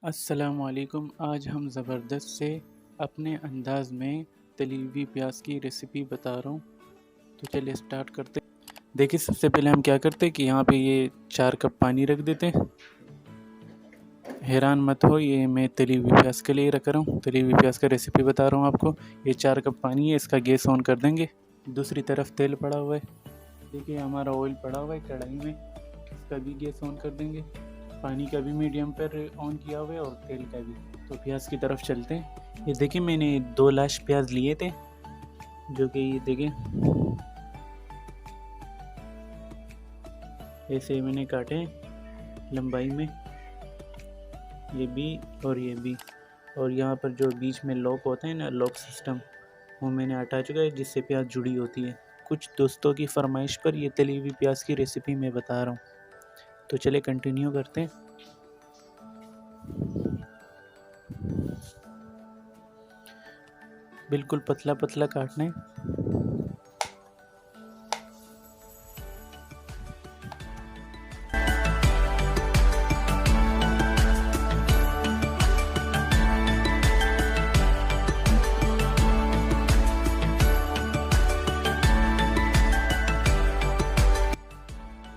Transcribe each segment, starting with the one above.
अस्सलामुअलैकुम। आज हम ज़बरदस्त से अपने अंदाज़ में तली हुई प्याज की रेसिपी बता रहा हूँ। तो चलिए स्टार्ट करते हैं। देखिए, सबसे पहले हम क्या करते हैं कि यहाँ पे ये 4 कप पानी रख देते हैं। हैरान मत हो, ये मैं तली हुई प्याज के लिए रख रहा हूँ, तली हुई प्याज का रेसिपी बता रहा हूँ आपको। ये 4 कप पानी है, इसका गैस ऑन कर देंगे। दूसरी तरफ तेल पड़ा हुआ है। देखिए हमारा ऑयल पड़ा हुआ है कढ़ाई में, इसका भी गैस ऑन कर देंगे। पानी का भी मीडियम पर ऑन किया हुआ है और तेल का भी। तो प्याज की तरफ चलते हैं। ये देखिए मैंने 2 लाश प्याज लिए थे, जो कि ये देखिए ऐसे मैंने काटे लंबाई में, ये भी और ये भी। और यहाँ पर जो बीच में लॉक होता है ना, लॉक सिस्टम, वो मैंने हटा चुका है, जिससे प्याज जुड़ी होती है। कुछ दोस्तों की फरमाइश पर ये तली हुई प्याज की रेसिपी मैं बता रहा हूँ। तो चले कंटिन्यू करते हैं। बिल्कुल पतला पतला काटना है।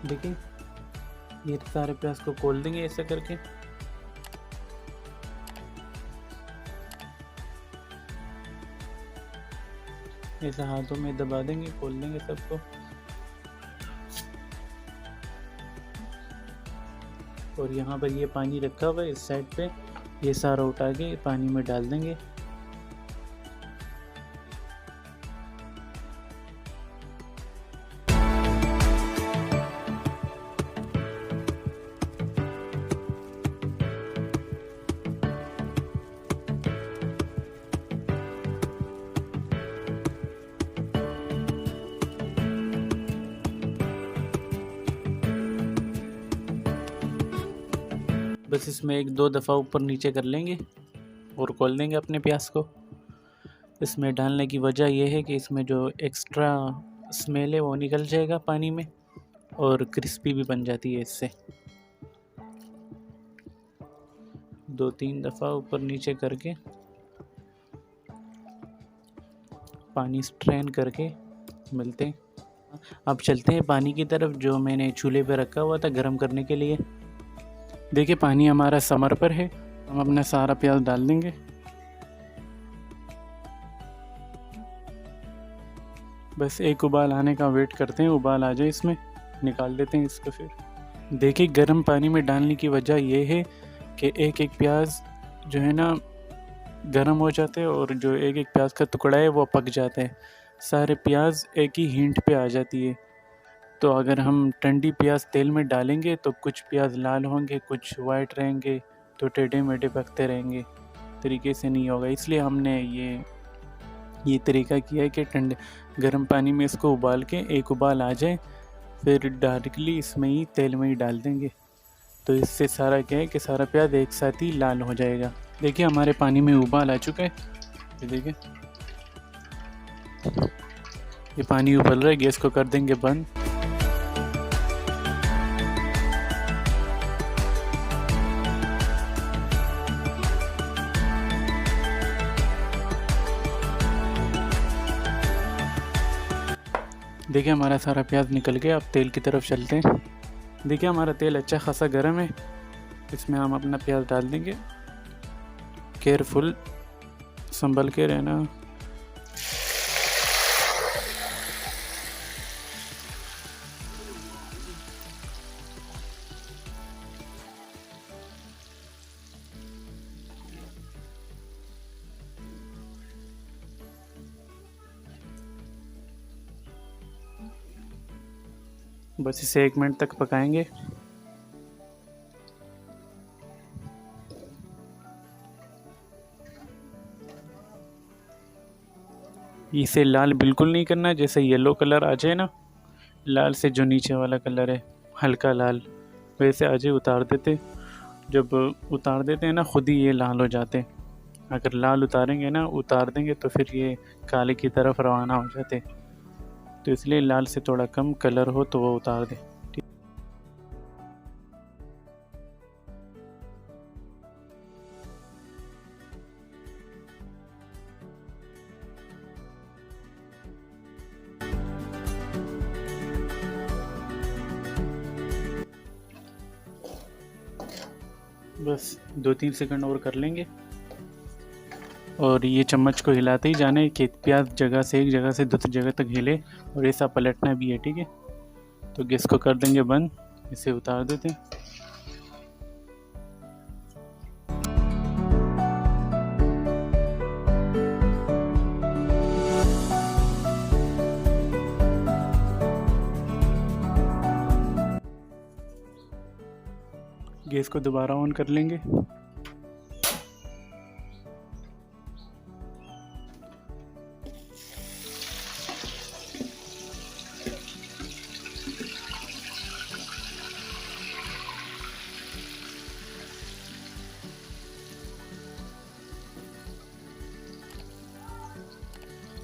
देखिए ये सारे प्याज को खोल देंगे ऐसा करके। ऐसा हाथों में दबा देंगे, खोल देंगे सबको। और यहाँ पर ये पानी रखा हुआ है इस साइड पे, ये सारा उठा के पानी में डाल देंगे। बस इसमें 1-2 दफ़ा ऊपर नीचे कर लेंगे और खोल देंगे अपने प्याज को। इसमें डालने की वजह यह है कि इसमें जो एक्स्ट्रा स्मेल है वो निकल जाएगा पानी में, और क्रिस्पी भी बन जाती है इससे। 2-3 दफ़ा ऊपर नीचे करके पानी स्ट्रेन करके मिलते हैं। अब चलते हैं पानी की तरफ, जो मैंने चूल्हे पे रखा हुआ था गर्म करने के लिए। देखिए पानी हमारा समर पर है, हम अपना सारा प्याज डाल देंगे। बस एक उबाल आने का वेट करते हैं, उबाल आ जाए इसमें निकाल देते हैं इसको। फिर देखिए गर्म पानी में डालने की वजह यह है कि एक एक प्याज जो है ना गर्म हो जाते हैं, और जो एक एक प्याज का टुकड़ा है वो पक जाता है। सारे प्याज एक ही हींट पे आ जाती है। तो अगर हम ठंडी प्याज तेल में डालेंगे तो कुछ प्याज लाल होंगे, कुछ वाइट रहेंगे, तो टेढ़े मेढ़े पकते रहेंगे, तरीके से नहीं होगा। इसलिए हमने ये तरीका किया है कि ठंडे गर्म पानी में इसको उबाल के एक उबाल आ जाए, फिर डायरेक्टली इसमें ही तेल में ही डाल देंगे। तो इससे सारा क्या है कि सारा प्याज एक साथ ही लाल हो जाएगा। देखिए हमारे पानी में उबाल आ चुका है, ये देखिए ये पानी उबल रहा है। गैस को कर देंगे बंद। देखिए हमारा सारा प्याज निकल गया। अब तेल की तरफ चलते हैं। देखिए हमारा तेल अच्छा खासा गर्म है, इसमें हम अपना प्याज डाल देंगे। केयरफुल, संभल के रहना। बस इसे 1 मिनट तक पकाएंगे। इसे लाल बिल्कुल नहीं करना, जैसे येलो कलर आ जाए ना, लाल से जो नीचे वाला कलर है हल्का लाल, वैसे आ जाए उतार देते। जब उतार देते हैं ना खुद ही ये लाल हो जाते। अगर लाल उतारेंगे ना, उतार देंगे तो फिर ये काले की तरफ रवाना हो जाते। तो इसलिए लाल से थोड़ा कम कलर हो तो वो उतार दें। बस 2-3 सेकंड और कर लेंगे और ये चम्मच को हिलाते ही जाना है कि प्याज एक जगह से दूसरी जगह तक हिले और ऐसा पलटना भी है, ठीक है। तो गैस को कर देंगे बंद, इसे उतार देते हैं। गैस को दोबारा ऑन कर लेंगे।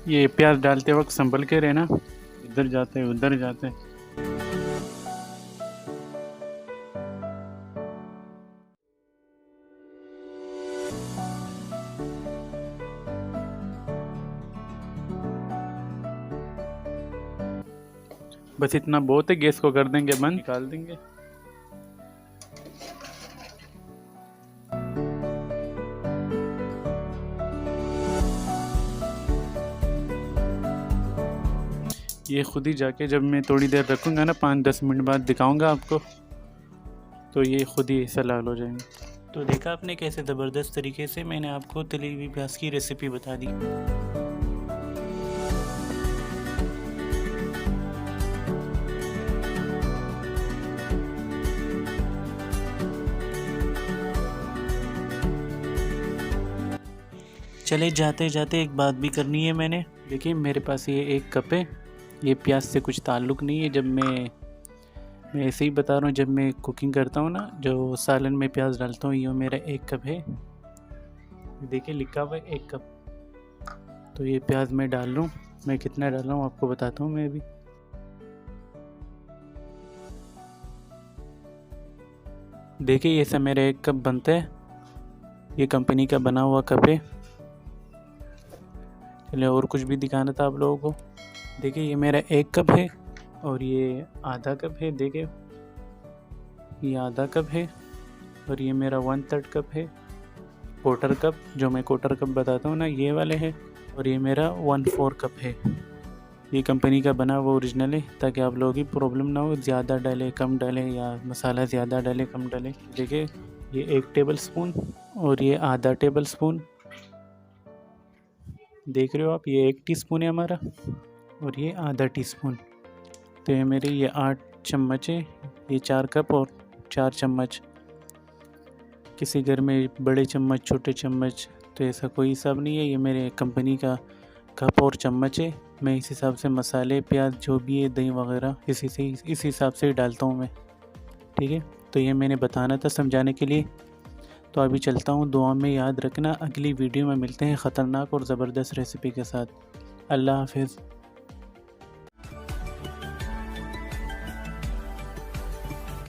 ये प्याज डालते वक्त संभल के रहना, इधर जाते उधर जाते। बस इतना बहुत है, गैस को कर देंगे बंद, निकाल देंगे। ये खुद ही जाके जब मैं थोड़ी देर रखूँगा ना, 5-10 मिनट बाद दिखाऊंगा आपको, तो ये खुद ही ऐसा लाल हो जाएंगे। तो देखा आपने कैसे ज़बरदस्त तरीके से मैंने आपको तली हुई प्याज की रेसिपी बता दी। चले जाते जाते एक बात भी करनी है मैंने। देखिए मेरे पास ये 1 कप है, ये प्याज से कुछ ताल्लुक़ नहीं है। जब मैं ऐसे ही बता रहा हूँ, जब मैं कुकिंग करता हूँ ना, जो सालन में प्याज डालता हूँ, ये मेरा 1 कप है। देखिए लिखा हुआ है 1 कप। तो ये प्याज मैं डाल लूँ, मैं कितना डाल रहा हूँ आपको बताता हूँ मैं अभी। देखिए ये सब मेरा 1 कप बनता है, ये कंपनी का बना हुआ कप है। चलिए और कुछ भी दिखाना था आप लोगों को। देखिए ये मेरा 1 कप है और ये आधा कप है। देखिए ये आधा कप है और ये मेरा 1/3 कप है। क्वार्टर कप, जो मैं क्वार्टर कप बताता हूँ ना, ये वाले है। और ये मेरा 1/4 कप है। ये कंपनी का बना हुआ ओरिजिनल है, ताकि आप लोगों की प्रॉब्लम ना हो, ज़्यादा डाले कम डाले या मसाला ज़्यादा डाले कम डाले। देखिए ये 1 टेबल स्पून और ये आधा टेबल स्पून। देख रहे हो आप, ये 1 टीस्पून है हमारा और ये आधा टीस्पून। तो ये मेरे ये 8 चम्मच है। ये 4 कप और 4 चम्मच। किसी घर में बड़े चम्मच छोटे चम्मच तो ऐसा कोई हिसाब नहीं है, ये मेरे कंपनी का कप और चम्मच है। मैं इस हिसाब से मसाले प्याज जो भी है दही वगैरह इस हिसाब से ही डालता हूँ मैं, ठीक है। तो ये मैंने बताना था समझाने के लिए। तो अभी चलता हूँ, दुआ में याद रखना। अगली वीडियो में मिलते हैं ख़तरनाक और ज़बरदस्त रेसिपी के साथ। अल्लाह हाफ़िज़।